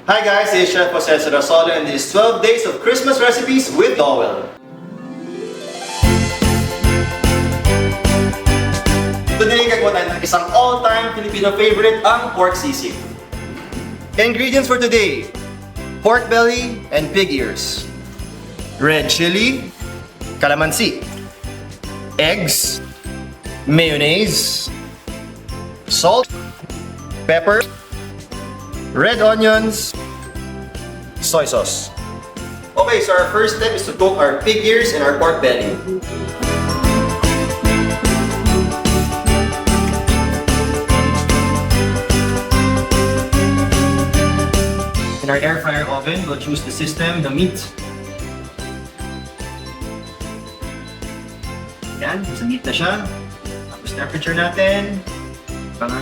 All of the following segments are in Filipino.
Hi guys, this is Chef 𝘾𝙲𝙧𝙀 and this is 12 days of Christmas recipes with Dowell. Today, gagawa tayo ng isang all-time Filipino favorite, ang pork sisig. Ingredients for today: pork belly and pig ears, red chili, calamansi, eggs, mayonnaise, salt, pepper, red onions, soy sauce. Okay, so our first step is to cook our pig ears and our pork belly. In our air fryer oven, we'll choose the system, the meat. Yan, sa meat na siya. Tapos temperature natin, mga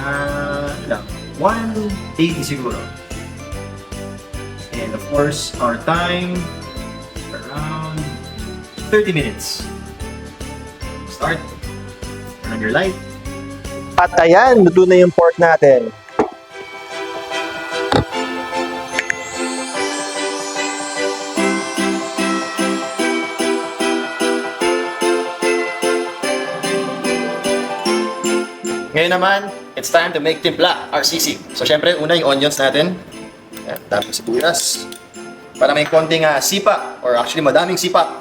180 siguro. And of course, our time, around 30 minutes. Start. Turn on your light. At ayan, luto na yung pork natin. Ngayon naman, it's time to make timpla, our sisig. So syempre, una yung onions natin. Ayan, tapos sibuyas. Para may konting sipa, or actually madaming sipa.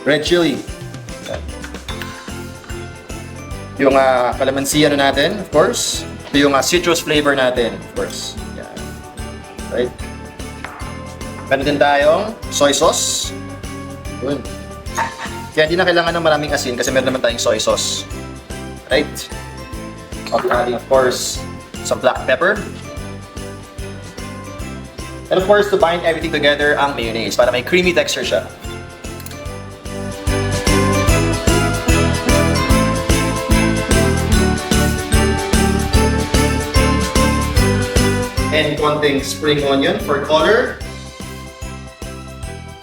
Red chili. Ayan. Yung calamansi natin, of course. Ito yung citrus flavor natin, of course. Ayan. Right? Meron din tayong soy sauce. Yun. Kaya hindi na kailangan ng maraming asin kasi meron naman tayong soy sauce. Right? Adding, of course, some black pepper. And of course, to bind everything together, ang mayonnaise para may creamy texture siya. And konting spring onion for color.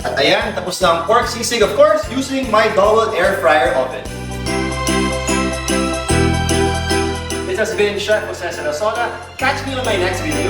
At ayan, tapos na ang pork sisig, of course, using my Dowell Air Fryer Oven. This has been Chef 𝘾𝙲𝙧𝙀. Catch me on my next video.